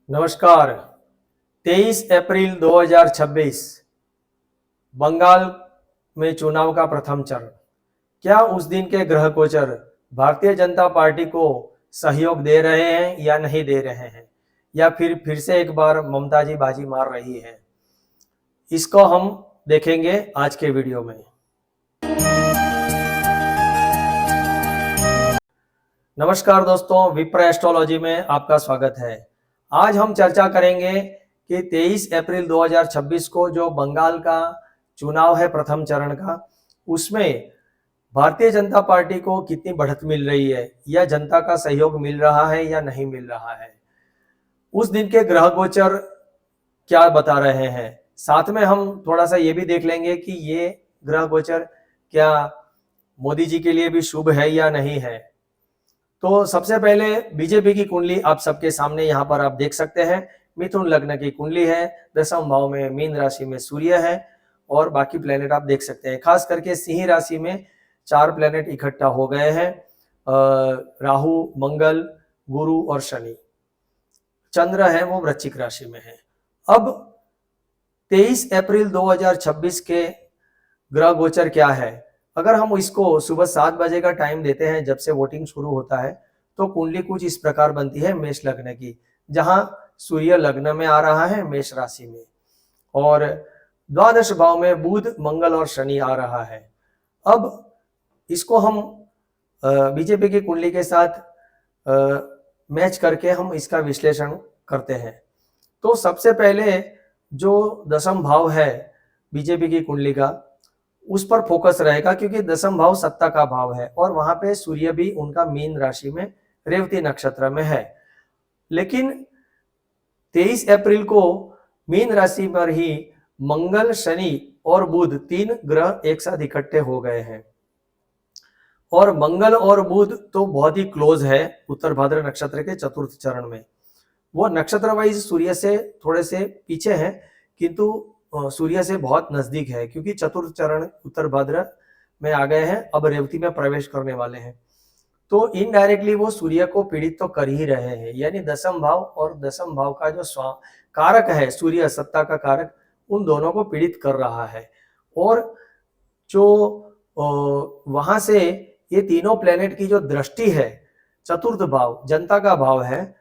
नमस्कार। 23 अप्रैल 2026 बंगाल में चुनाव का प्रथम चरण। क्या उस दिन के ग्रह गोचर भारतीय जनता पार्टी को सहयोग दे रहे हैं या नहीं दे रहे हैं, या फिर से एक बार ममता जी बाजी मार रही है? इसको हम देखेंगे आज के वीडियो में। नमस्कार दोस्तों, विप्र एस्ट्रोलॉजी में आपका स्वागत है। आज हम चर्चा करेंगे कि 23 अप्रैल 2026 को जो बंगाल का चुनाव है प्रथम चरण का, उसमें भारतीय जनता पार्टी को कितनी बढ़त मिल रही है, या जनता का सहयोग मिल रहा है या नहीं मिल रहा है। उस दिन के ग्रह गोचर क्या बता रहे हैं। साथ में हम थोड़ा सा ये भी देख लेंगे कि ये ग्रह गोचर क्या मोदी जी के लिए भी शुभ है या नहीं है। तो सबसे पहले बीजेपी की कुंडली आप सबके सामने यहाँ पर आप देख सकते हैं। मिथुन लग्न की कुंडली है, दशम भाव में मीन राशि में सूर्य है और बाकी प्लेनेट आप देख सकते हैं। खास करके सिंह राशि में 4 प्लेनेट इकट्ठा हो गए हैं, राहु, मंगल, गुरु और शनि। चंद्र है वो वृश्चिक राशि में है। अब 23 अप्रैल 2026 के ग्रह गोचर क्या है। अगर हम इसको सुबह 7 बजे का टाइम देते हैं, जब से वोटिंग शुरू होता है, तो कुंडली कुछ इस प्रकार बनती है मेष लग्न की, जहां सूर्य लग्न में आ रहा है मेष राशि में, और द्वादश भाव में बुध, मंगल और शनि आ रहा है। अब इसको हम बीजेपी की कुंडली के साथ मैच करके हम इसका विश्लेषण करते हैं। तो सबसे पहले जो दशम भाव है बीजेपी की कुंडली का, उस पर फोकस रहेगा, क्योंकि दशम भाव सत्ता का भाव है और वहां पे सूर्य भी उनका मीन राशि में रेवती नक्षत्र में है। लेकिन 23 अप्रैल को मीन राशि पर ही मंगल, शनि और बुध 3 ग्रह एक साथ इकट्ठे हो गए हैं। और मंगल और बुध तो बहुत ही क्लोज है उत्तर भाद्र नक्षत्र के चतुर्थ चरण में। वो नक्षत्र वाइज सूर्य से थोड़े से पीछे हैं, किंतु सूर्य से बहुत नजदीक है, क्योंकि चतुर्थ चरण उत्तर भाद्र में आ गए हैं, अब रेवती में प्रवेश करने वाले हैं। तो इनडायरेक्टली वो सूर्य को पीड़ित तो कर ही रहे हैं, यानी दशम भाव और दशम भाव का जो कारक है सूर्य, सत्ता का कारक, उन दोनों को पीड़ित कर रहा है। और जो वहां से ये तीनों प्लेनेट की जो दृष्टि है, चतुर्थ भाव जनता का भाव है,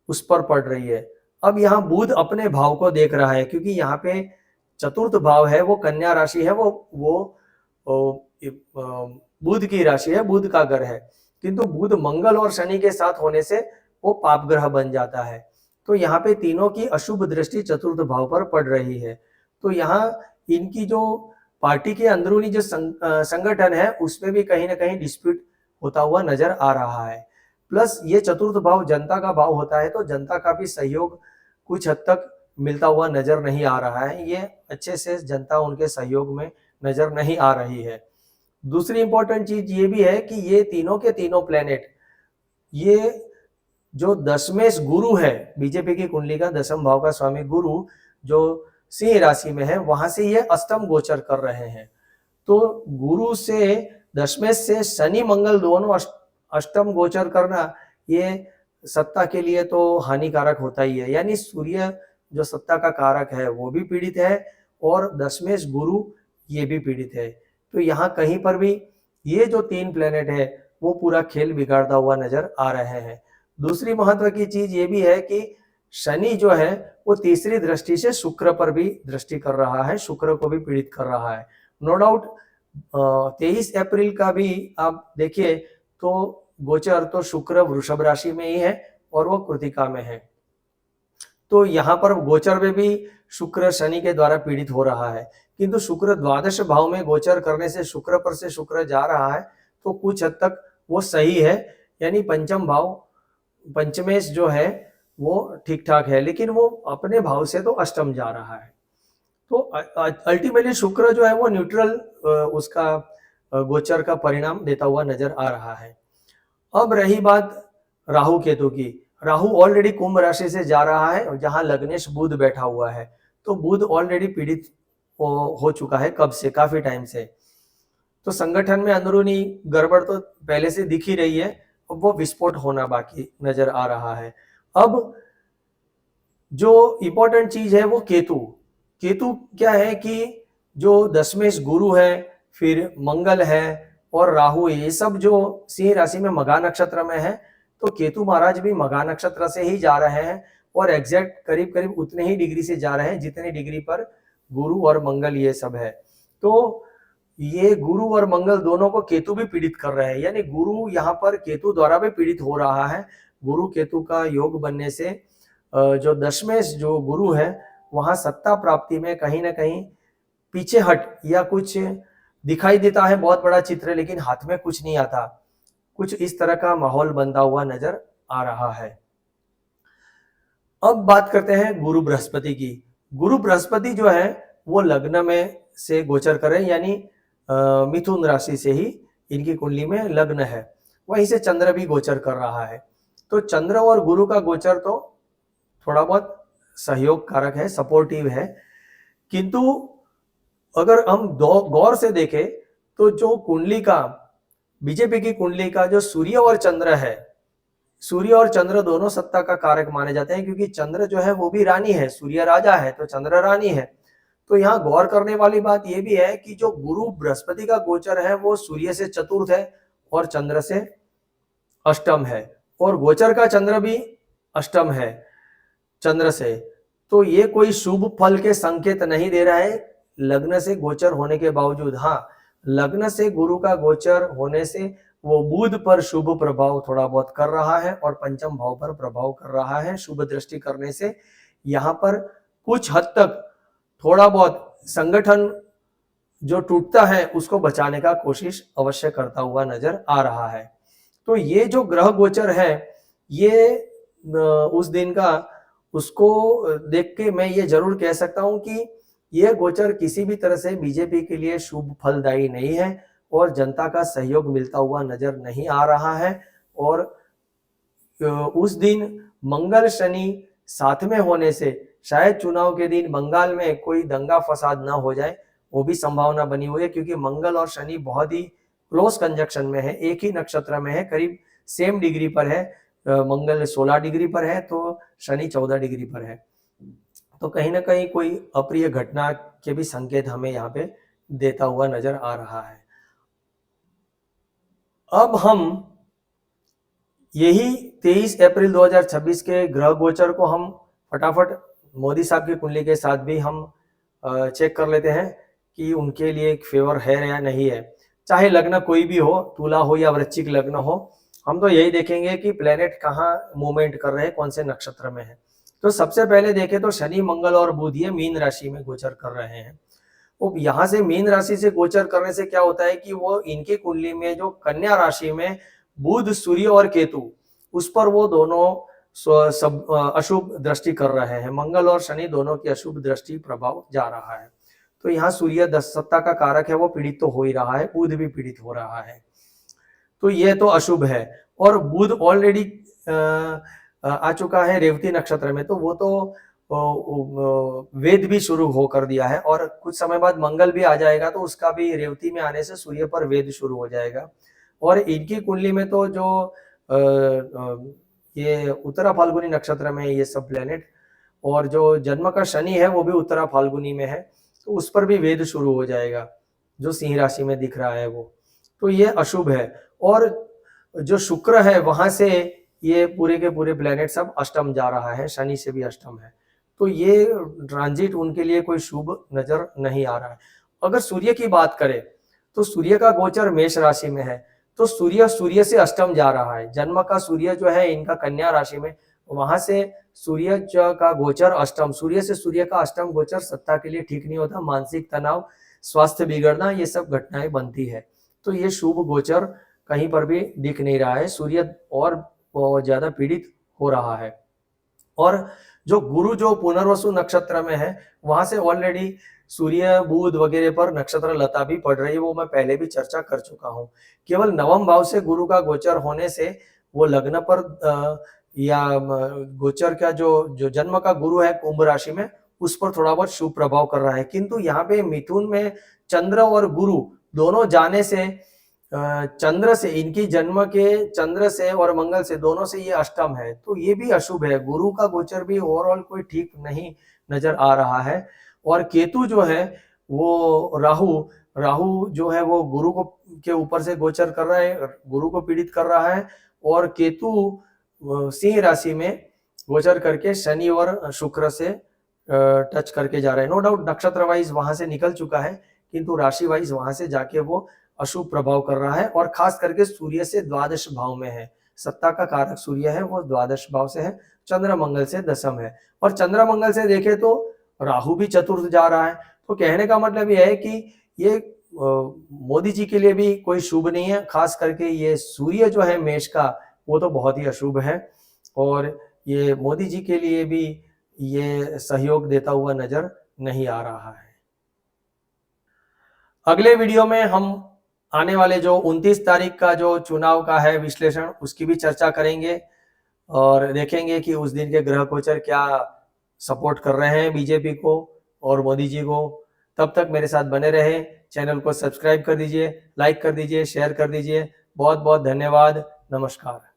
उस पर पड़ रही है। अब यहाँ बुध अपने भाव को देख रहा है, क्योंकि यहाँ पे चतुर्थ भाव है वो कन्या राशि है, वो बुध की राशि है, बुध का घर है। किंतु बुध मंगल और शनि के साथ होने से वो पाप ग्रह बन जाता है। तो यहाँ पे तीनों की अशुभ दृष्टि चतुर्थ भाव पर पड़ रही है। तो यहाँ इनकी जो पार्टी के अंदरूनी जो संगठन है, उसमें भी कहीं ना कहीं डिस्प्यूट होता हुआ नजर आ रहा है। प्लस ये चतुर्थ भाव जनता का भाव होता है, तो जनता का भी सहयोग कुछ हद तक मिलता हुआ नजर नहीं आ रहा है। ये अच्छे से जनता उनके सहयोग में नजर नहीं आ रही है। दूसरी इंपॉर्टेंट चीज ये भी है कि ये तीनों के तीनों प्लेनेट, ये जो दशमेश गुरु है बीजेपी की कुंडली का, दशम भाव का स्वामी गुरु जो सिंह राशि में है, वहां से ये अष्टम गोचर कर रहे हैं। तो गुरु से, दशमेश से शनि मंगल दोनों अष्टम गोचर करना, ये सत्ता के लिए तो हानिकारक होता ही है। यानी सूर्य जो सत्ता का कारक है वो भी पीड़ित है, और दशमेश गुरु ये भी पीड़ित है। तो यहाँ कहीं पर भी ये जो 3 प्लेनेट है वो पूरा खेल बिगाड़ता हुआ नजर आ रहे हैं। दूसरी महत्व की चीज ये भी है कि शनि जो है वो तीसरी दृष्टि से शुक्र पर भी दृष्टि कर रहा है, शुक्र को भी पीड़ित कर रहा है। नो डाउट 23 अप्रैल का भी आप देखिए तो गोचर तो शुक्र वृषभ राशि में ही है और वो कृतिका में है। तो यहाँ पर गोचर में भी शुक्र शनि के द्वारा पीड़ित हो रहा है, किंतु शुक्र द्वादश भाव में गोचर करने से शुक्र पर से शुक्र जा रहा है, तो कुछ हद तक वो सही है। यानी पंचम भाव, पंचमेश जो है वो ठीक ठाक है, लेकिन वो अपने भाव से तो अष्टम जा रहा है। तो अल्टीमेटली शुक्र जो है वो न्यूट्रल उसका गोचर का परिणाम देता हुआ नजर आ रहा है। अब रही बात राहु केतु की। राहु ऑलरेडी कुंभ राशि से जा रहा है, जहां लग्नेश बुध बैठा हुआ है। तो बुध ऑलरेडी पीड़ित हो चुका है, कब से, काफी टाइम से। तो संगठन में अंदरूनी गड़बड़ तो पहले से दिख ही रही है, अब वो विस्फोट होना बाकी नजर आ रहा है। अब जो इंपॉर्टेंट चीज है वो केतु। केतु क्या है कि जो दशमेश गुरु है, फिर मंगल है और राहु है, ये सब जो सिंह राशि में मघा नक्षत्र में है, तो केतु महाराज भी मघा नक्षत्र से ही जा रहे हैं और एग्जैक्ट करीब करीब उतने ही डिग्री से जा रहे हैं जितने डिग्री पर गुरु और मंगल ये सब है। तो ये गुरु और मंगल दोनों को केतु भी पीड़ित कर रहे हैं, यानी गुरु यहाँ पर केतु द्वारा भी पीड़ित हो रहा है। गुरु केतु का योग बनने से जो दशमेश जो गुरु है वहां सत्ता प्राप्ति में कहीं ना कहीं पीछे हट या कुछ दिखाई देता है, बहुत बड़ा चित्र, लेकिन हाथ में कुछ नहीं आता, कुछ इस तरह का माहौल बनता हुआ नजर आ रहा है। अब बात करते हैं गुरु बृहस्पति की। गुरु बृहस्पति जो है वो लग्न में से गोचर कर रहे हैं, यानी मिथुन राशि से ही इनकी कुंडली में लग्न है, वहीं से चंद्र भी गोचर कर रहा है। तो चंद्र और गुरु का गोचर तो थोड़ा बहुत सहयोग कारक है, सपोर्टिव है, किंतु अगर हम गौर से देखें तो जो कुंडली का बीजेपी की कुंडली का जो सूर्य और चंद्र है, सूर्य और चंद्र दोनों सत्ता का कारक माने जाते हैं, क्योंकि चंद्र जो है वो भी रानी है, सूर्य राजा है तो चंद्र रानी है। तो यहाँ गौर करने वाली बात यह भी है कि जो गुरु बृहस्पति का गोचर है वो सूर्य से चतुर्थ है और चंद्र से अष्टम है, और गोचर का चंद्र भी अष्टम है चंद्र से। तो ये कोई शुभ फल के संकेत नहीं दे रहा है लग्न से गोचर होने के बावजूद। हाँ, लग्न से गुरु का गोचर होने से वो बुध पर शुभ प्रभाव थोड़ा बहुत कर रहा है और पंचम भाव पर प्रभाव कर रहा है। शुभ दृष्टि करने से यहाँ पर कुछ हद तक थोड़ा बहुत संगठन जो टूटता है उसको बचाने का कोशिश अवश्य करता हुआ नजर आ रहा है। तो ये जो ग्रह गोचर है ये उस दिन का, उसको देख के मैं ये जरूर कह सकता हूं कि यह गोचर किसी भी तरह से बीजेपी के लिए शुभ फलदायी नहीं है और जनता का सहयोग मिलता हुआ नजर नहीं आ रहा है। और उस दिन मंगल शनि साथ में होने से शायद चुनाव के दिन बंगाल में कोई दंगा फसाद ना हो जाए, वो भी संभावना बनी हुई है, क्योंकि मंगल और शनि बहुत ही क्लोज कंजक्शन में है, एक ही नक्षत्र में है, करीब सेम डिग्री पर है। मंगल 16 डिग्री पर है तो शनि 14 डिग्री पर है। तो कहीं ना कहीं कोई अप्रिय घटना के भी संकेत हमें यहाँ पे देता हुआ नजर आ रहा है। अब हम यही 23 अप्रैल 2026 के ग्रह गोचर को हम फटाफट मोदी साहब की कुंडली के साथ भी हम चेक कर लेते हैं कि उनके लिए एक फेवर है या नहीं है। चाहे लग्न कोई भी हो, तुला हो या वृश्चिक लग्न हो, हम तो यही देखेंगे कि प्लेनेट कहाँ मूवमेंट कर रहे हैं, कौन से नक्षत्र में है। तो सबसे पहले देखें तो शनि मंगल और बुध ये मीन राशि में गोचर कर रहे हैं। अब यहाँ से मीन राशि से गोचर करने से क्या होता है कि वो इनकी कुंडली में जो कन्या राशि में बुध सूर्य और केतु, उस पर वो दोनों सब अशुभ दृष्टि कर रहे हैं। मंगल और शनि दोनों की अशुभ दृष्टि प्रभाव जा रहा है। तो यहाँ सूर्य 10 सत्ता का कारक है, वो पीड़ित तो हो ही रहा है, बुध भी पीड़ित हो रहा है, तो ये तो अशुभ है। और बुध ऑलरेडी आ चुका है रेवती नक्षत्र में, तो वो तो वेद भी शुरू हो कर दिया है, और कुछ समय बाद मंगल भी आ जाएगा तो उसका भी रेवती में आने से सूर्य पर वेद शुरू हो जाएगा। और इनकी कुंडली में तो जो ये उत्तरा फाल्गुनी नक्षत्र में ये सब प्लेनेट, और जो जन्म का शनि है वो भी उत्तरा फाल्गुनी में है, तो उस पर भी वेद शुरू हो जाएगा जो सिंह राशि में दिख रहा है वो, तो ये अशुभ है। और जो शुक्र है वहां से ये पूरे के पूरे प्लेनेट सब अष्टम जा रहा है, शनि से भी अष्टम है, तो ये ट्रांजिट उनके लिए कोई शुभ नजर नहीं आ रहा है। अगर सूर्य की बात करें तो सूर्य का गोचर मेष राशि में है, तो सूर्य से अष्टम जा रहा है। जन्म का सूर्य जो है इनका कन्या राशि में, वहां से सूर्य का गोचर अष्टम, सूर्य से सूर्य का अष्टम गोचर सत्ता के लिए ठीक नहीं होता, मानसिक तनाव, स्वास्थ्य बिगड़ना, ये सब घटनाएं बनती है। तो ये शुभ गोचर कहीं पर भी दिख नहीं रहा है, सूर्य और ज्यादा पीड़ित हो रहा है। और जो गुरु जो पुनर्वसु नक्षत्र में है वहां से ऑलरेडी सूर्य बुध वगैरह पर नक्षत्र लता भी पड़ रही है, वो मैं पहले भी चर्चा कर चुका हूँ। केवल नवम भाव से गुरु का गोचर होने से वो लग्न पर या गोचर का जो जन्म का गुरु है कुंभ राशि में, उस पर थोड़ा बहुत शुभ प्रभाव कर रहा है। किंतु यहाँ पे मिथुन में चंद्र और गुरु दोनों जाने से चंद्र से, इनकी जन्म के चंद्र से और मंगल से, दोनों से ये अष्टम है, तो ये भी अशुभ है। गुरु का गोचर भी ओवरऑल कोई ठीक नहीं नजर आ रहा है। और केतु जो है वो राहु जो है वो गुरु को के ऊपर से गोचर कर रहा है, गुरु को पीड़ित कर रहा है। और केतु सिंह राशि में गोचर करके शनि और शुक्र से टच करके जा रहा है। नो डाउट नक्षत्र वाइज वहां से निकल चुका है, किंतु राशि वाइज वहां से जाके वो अशुभ प्रभाव कर रहा है। और खास करके सूर्य से द्वादश भाव में है, सत्ता का कारक सूर्य है, वो द्वादश भाव से है, चंद्र मंगल से दशम है। और चंद्र मंगल से देखे तो राहु भी चतुर्थ जा रहा है। तो कहने का मतलब यह है कि ये मोदी जी के लिए भी कोई शुभ नहीं है। खास करके ये सूर्य जो है मेष का, वो तो बहुत ही अशुभ है। और ये मोदी जी के लिए भी ये सहयोग देता हुआ नजर नहीं आ रहा है। अगले वीडियो में हम आने वाले जो 29 तारीख का जो चुनाव का है विश्लेषण, उसकी भी चर्चा करेंगे और देखेंगे कि उस दिन के ग्रह गोचर क्या सपोर्ट कर रहे हैं बीजेपी को और मोदी जी को। तब तक मेरे साथ बने रहे, चैनल को सब्सक्राइब कर दीजिए, लाइक कर दीजिए, शेयर कर दीजिए। बहुत बहुत धन्यवाद। नमस्कार।